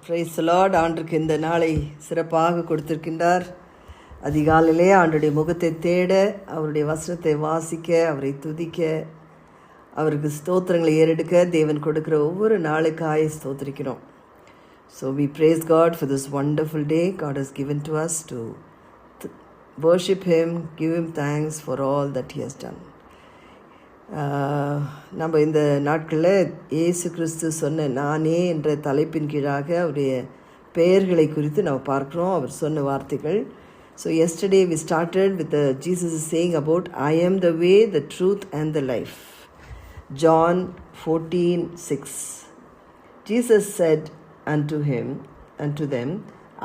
Praise the Lord. ஆண்டுக்கு இந்த நாளை சிறப்பாக கொடுத்திருக்கின்றார். அதிகாலையிலே ஆண்டுடைய முகத்தை தேட, அவருடைய வசனத்தை வாசிக்க, அவரை துதிக்க, அவருக்கு ஸ்தோத்திரங்களை ஏறெடுக்க தேவன் கொடுக்கிற ஒவ்வொரு நாளுக்காய் ஸ்தோத்திரிக்கிறோம். So we praise God for this wonderful day God has given to us to worship Him, give Him thanks for all that He has done. நம்ம இந்த நாட்களில் இயேசு கிறிஸ்து சொன்ன நானே என்ற தலைப்பின் கீழாக அவருடைய பெயர்களை குறித்து நம்ம பார்க்குறோம். அவர் சொன்ன வார்த்தைகள். So yesterday we started with Jesus is saying about I am the way, the truth and the life. John 14:6. Jesus said unto them,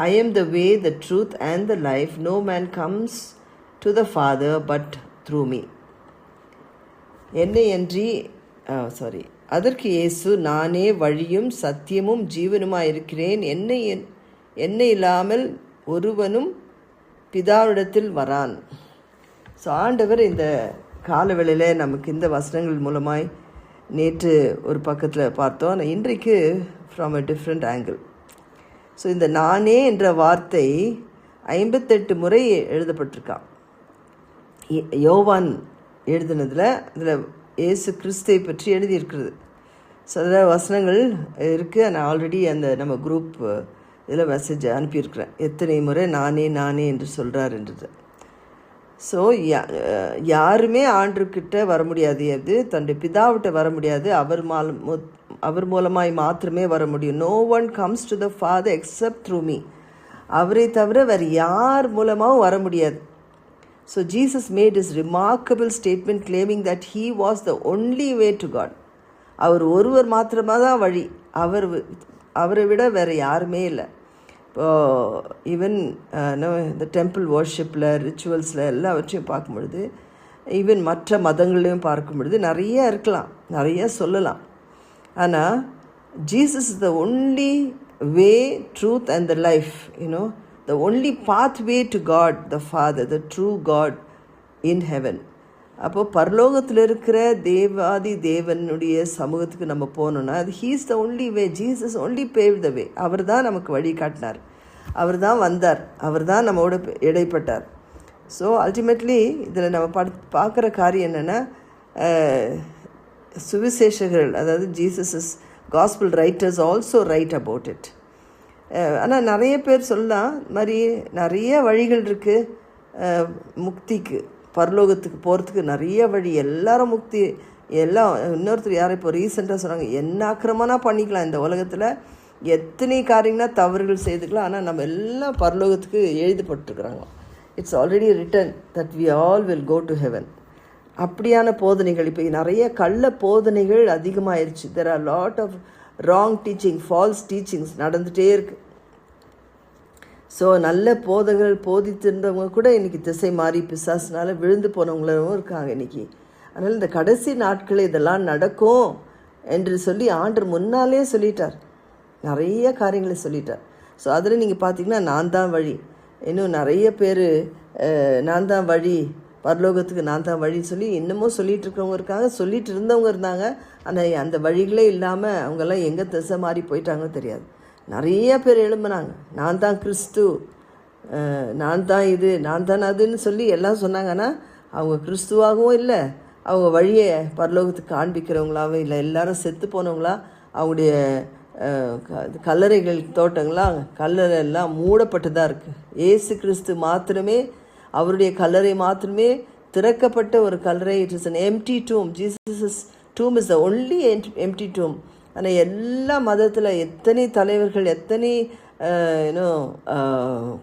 I am the way, the truth and the life. No man comes to the Father but through me. அதற்கு இயேசு, நானே வழியும் சத்தியமும் ஜீவனுமாய் இருக்கிறேன். என்னை இல்லாமல் ஒருவனும் பிதாவிடத்தில் வரான். ஸோ ஆண்டவர் இந்த காலவேளையில் நமக்கு இந்த வசனங்கள் மூலமாய் நேற்று ஒரு பக்கத்தில் பார்த்தோம். ஆனால் இன்றைக்கு from a different angle. So இந்த நானே என்ற வார்த்தை 58 முறை எழுதப்பட்டிருக்கான். யோவான் எழுதினதில் இதில் இயேசு கிறிஸ்தை பற்றி எழுதியிருக்கிறது. ஸோ அதில் வசனங்கள் இருக்குது. நான் ஆல்ரெடி அந்த நம்ம குரூப் இதில் மெசேஜ் அனுப்பியிருக்கிறேன், எத்தனை முறை நானே நானே என்று சொல்கிறாருன்றது. ஸோ யாருமே ஆண்டுக்கிட்ட வர முடியாது, அது தன்னுடைய பிதாவிட்ட வர முடியாது, அவர் மூலமாய் மாத்திரமே வர முடியும். No one comes to the father except through me. அவரை தவிர வேறு யார் மூலமாகவும் வர முடியாது. So Jesus made his remarkable statement claiming that he was the only way to God. அவர் ஒருவர் மாத்திரமாக தான் வழி, அவரை விட வேறு யாருமே இல்லை. இப்போது ஈவன் இந்த டெம்பிள் வர்ஷிப்பில், ரிச்சுவல்ஸில் எல்லாவற்றையும் பார்க்கும் பொழுது, ஈவன் மற்ற மதங்களையும் பார்க்கும் பொழுது நிறைய இருக்கலாம், நிறைய சொல்லலாம். ஆனால் Jesus is the only way, truth and the life. The only pathway to God the Father, the true God in heaven. அப்போது பரலோகத்தில் இருக்கிற தேவாதி தேவனுடைய சமூகத்துக்கு நம்ம போகணுன்னா அது he is the only way. Jesus only paved the way. அவர் தான் நமக்கு வழி காட்டினார், அவர் தான் வந்தார், அவர் தான் நம்மோட இடைப்பட்டார். ஸோ அல்டிமேட்லி இதில் நம்ம பார்க்குற காரியம் என்னென்னா, சுவிசேஷகர்கள், அதாவது Jesus gospel writers also write about it. ஆனால் நிறைய பேர் சொல்லலாம், மாதிரி நிறைய வழிகள் இருக்குது முக்திக்கு, பரலோகத்துக்கு போகிறதுக்கு நிறைய வழி, எல்லாரும் முக்தி எல்லாம். இன்னொருத்தர் யாரும் இப்போ ரீசெண்டாக சொன்னாங்க, என்ன ஆக்கிரமனா பண்ணிக்கலாம் இந்த உலகத்தில், எத்தனை காரியங்கன்னா தவறுகள் செய்துக்கலாம், ஆனால் நம்ம எல்லாம் பரலோகத்துக்கு எழுதப்பட்டுருக்குறாங்க. It's already written that we all will go to heaven. அப்படியான போதனைகள் இப்போ நிறைய கள்ள போதனைகள் அதிகமாகிருச்சு. There are lot of wrong teaching, false teachings நடந்துகிட்டே இருக்குது. ஸோ நல்ல போதித்திருந்தவங்க கூட இன்றைக்கி திசை மாறி பிசாசினால் விழுந்து போனவங்களும் இருக்காங்க இன்றைக்கி. அதனால் இந்த கடைசி நாட்களில் இதெல்லாம் நடக்கும் என்று சொல்லி ஆண்டவர் முன்னாலே சொல்லிட்டார், நிறைய காரியங்களை சொல்லிட்டார். ஸோ அதில் நீங்கள் பார்த்தீங்கன்னா நான் தான் வழி, இன்னும் நிறைய பேர் நான் தான் வழி, பரலோகத்துக்கு நான் தான் வழின்னு சொல்லி இன்னமும் சொல்லிகிட்டு இருக்கிறவங்க இருக்காங்க, சொல்லிகிட்டு இருந்தவங்க இருந்தாங்க. ஆனால் அந்த வழிகளே இல்லாமல் அவங்கெல்லாம் எங்கே திசை மாறி போயிட்டாங்க தெரியாது. நிறைய பேர் எழும்பினாங்க, நான் தான் கிறிஸ்து, நான் தான் இது, நான் தான் அதுன்னு சொல்லி எல்லாம் சொன்னாங்கன்னா அவங்க கிறிஸ்துவாகவும் இல்லை, அவங்க வழியை பரலோகத்துக்கு காண்பிக்கிறவங்களாகவும் இல்லை. எல்லாரும் செத்து போனவங்களா, அவங்களுடைய கல்லறைகள் தோட்டங்களாம் கல்லறையெல்லாம் மூடப்பட்டதாக இருக்குது. ஏசு கிறிஸ்து மாத்திரமே, அவருடைய கல்லறை மாத்திரமே திறக்கப்பட்ட ஒரு கல்லறை. It is an empty tomb. Jesus' tomb is the only empty tomb. ஆனால் எல்லா மதத்தில் எத்தனை தலைவர்கள், எத்தனை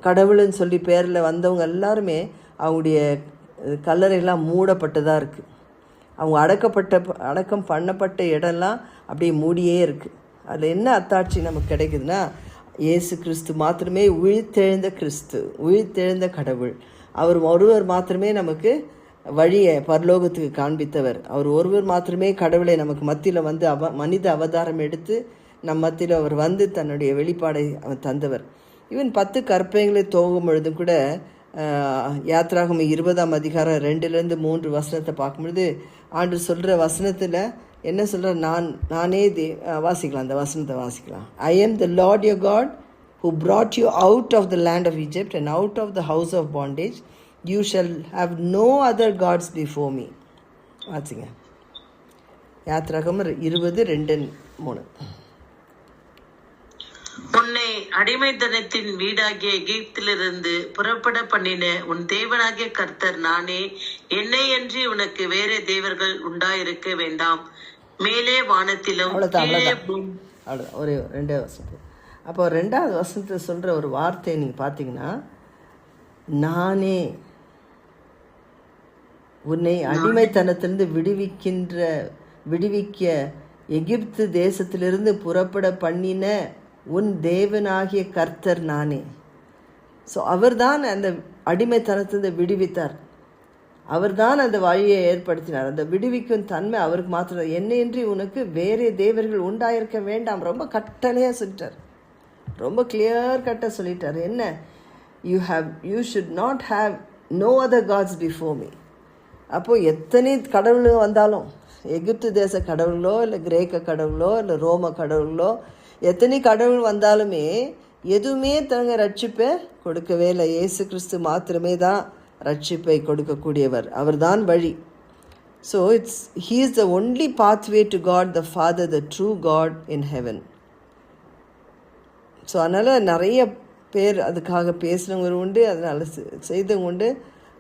கடவுள்னு சொல்லி பேரில் வந்தவங்க எல்லாருமே அவங்களுடைய கல்லறையெல்லாம் மூடப்பட்டதாக இருக்குது. அவங்க அடக்கம் பண்ணப்பட்ட இடம்லாம் அப்படியே மூடியே இருக்குது. அதில் என்ன அத்தாட்சி நமக்கு கிடைக்குதுன்னா, இயேசு கிறிஸ்து மாத்திரமே உயிர்த்தெழுந்த கிறிஸ்து, உயிர்த்தெழுந்த கடவுள். அவர் ஒருவர் மாத்திரமே நமக்கு வழியை பரலோகத்துக்கு காண்பித்தவர். அவர் ஒருவர் மாத்திரமே கடவுளை நமக்கு மத்தியில் வந்து மனித அவதாரம் எடுத்து நம் மத்தியில் அவர் வந்து தன்னுடைய வெளிப்பாடை அவர் தந்தவர். ஈவன் 10 கற்பனைகளை துவங்கும் பொழுதும் கூட யாத்ராகமம் 20ஆம் அதிகாரம் 2-3 வசனத்தை பார்க்கும்பொழுது ஆண்டு சொல்கிற வசனத்தில் என்ன சொல்கிற, நானே வாசிக்கலாம், அந்த வசனத்தை வாசிக்கலாம். ஐ am the Lord your God who brought you out of the land of Egypt and out of the house of bondage. You shall have no other gods before me. வாசிங்க. யாத்ராகமம் 20:2-3. உன்னை அடிமைத்தனத்தின் வீடாகிய எகிப்திலிருந்து புறப்பட பண்ணின உன் தேவனாகிய கர்த்தர் நானே. என்னையன்றி உனக்கு வேற தேவர்கள் உண்டாயிருக்க வேண்டாம். மேலே வானத்திலும் கீழே அவ்வளோதான். ஒரு 2 வசனம். அப்போ 2வது வசனத்தை சொல்கிற ஒரு வார்த்தையை நீங்கள் பார்த்தீங்கன்னா, நானே உன்னை அடிமைத்தனத்திலிருந்து விடுவிக்க எகிப்து தேசத்திலிருந்து புறப்பட பண்ணின உன் தேவனாகிய கர்த்தர் நானே. ஸோ அவர் தான் அந்த அடிமைத்தனத்திலிருந்து விடுவித்தார். அவர் தான் அந்த வழியை ஏற்படுத்தினார். அந்த விடுவிக்கும் தன்மை அவருக்கு மாத்திரம். என்னையின்றி உனக்கு வேறே தேவர்கள் உண்டாயிருக்க வேண்டாம். ரொம்ப கட்டளையாக சொல்லிட்டார், ரொம்ப கிளியர் கட்டாக சொல்லிட்டார். என்ன, you should not have no other gods before me. அப்போது எத்தனை கடவுள் வந்தாலும், எகிப்து தேச கடவுளோ இல்லை கிரேக்க கடவுளோ இல்லை ரோம கடவுளோ, எத்தனை கடவுள் வந்தாலுமே எதுவுமே தங்க ரட்சிப்பை கொடுக்கவே இல்லை. இயேசு கிறிஸ்து மாத்திரமே தான் ரட்சிப்பை கொடுக்கக்கூடியவர். அவர் தான் வழி. So he is the only pathway to God the Father, the true God in heaven. So அதனால் நிறைய பேர் அதுக்காக பேசுகிறவங்க உண்டு, அதனால் செய்தவங்க உண்டு.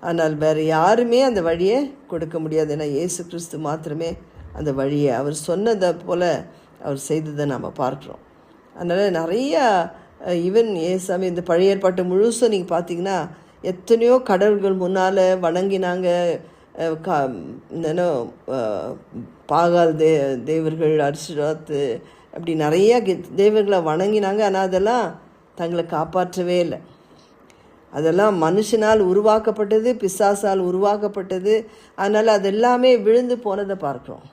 ஆனால் வேறு யாருமே அந்த வழியை கொடுக்க முடியாது. ஏன்னா இயேசு கிறிஸ்து மாத்திரமே அந்த வழியை அவர் சொன்னதை போல் அவர் செய்ததை நாம் பார்க்குறோம். அதனால் நிறையா ஈவன் ஏசாமி இந்த பழைய ஏற்பாட்டை முழுசும் நீங்கள் பார்த்தீங்கன்னா எத்தனையோ கடவுள்கள் முன்னால் வணங்கினாங்க. பாகால் தேவர்கள், அர்ஷராத்து, அப்படி நிறையா தேவர்களை வணங்கினாங்க. ஆனால் அதெல்லாம் தங்களை காப்பாற்றவே இல்லை. அதெல்லாம் மனுஷனால் உருவாக்கப்பட்டது, பிசாசால் உருவாக்கப்பட்டது. அதனால் அது எல்லாமே விழுந்து போனதை பார்க்குறோம்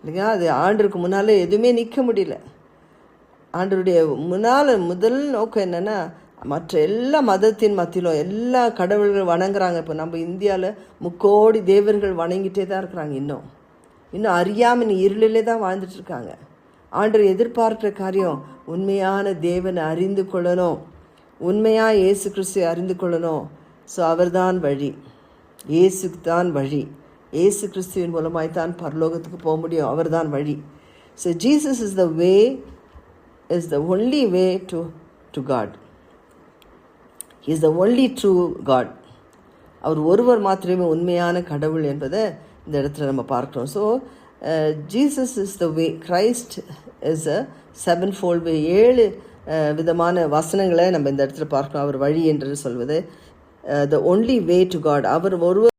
இல்லைங்களா. அது ஆண்டருக்கு முன்னால் எதுவுமே நிற்க முடியல. ஆண்டருடைய முதல் நோக்கம் என்னென்னா, மற்ற எல்லா மதத்தின் மத்தியிலும் எல்லா கடவுள்கள் வணங்குறாங்க. இப்போ நம்ம இந்தியாவில் 3 கோடி தேவர்கள் வணங்கிட்டே தான் இருக்கிறாங்க. இன்னும் அறியாமல் இருளிலே தான் வாழ்ந்துட்டுருக்காங்க. ஆண்டவர் எதிர்பார்க்குற காரியம் உண்மையான தேவனை அறிந்து கொள்ளணும், உண்மையாக இயேசு கிறிஸ்துவை அறிந்து கொள்ளணும். ஸோ அவர் தான் வழி, இயேசுக்கு தான் வழி. இயேசு கிறிஸ்துவின் மூலமாய் தான் பரலோகத்துக்கு போக முடியும். அவர் தான் வழி. So Jesus is the way, is the only way to God. He is the only true God. அவர் ஒருவர் மாத்திரமே உண்மையான கடவுள் என்பதை இந்த இடத்துல நம்ம பார்க்குறோம். So Jesus is the way, Christ is a 7-fold way. 7 விதமான வசனங்களை நம்ம இந்த இடத்துல பார்க்கணும். அவர் வழி என்று சொல்வது the only way to God. அவர் ஒருவர்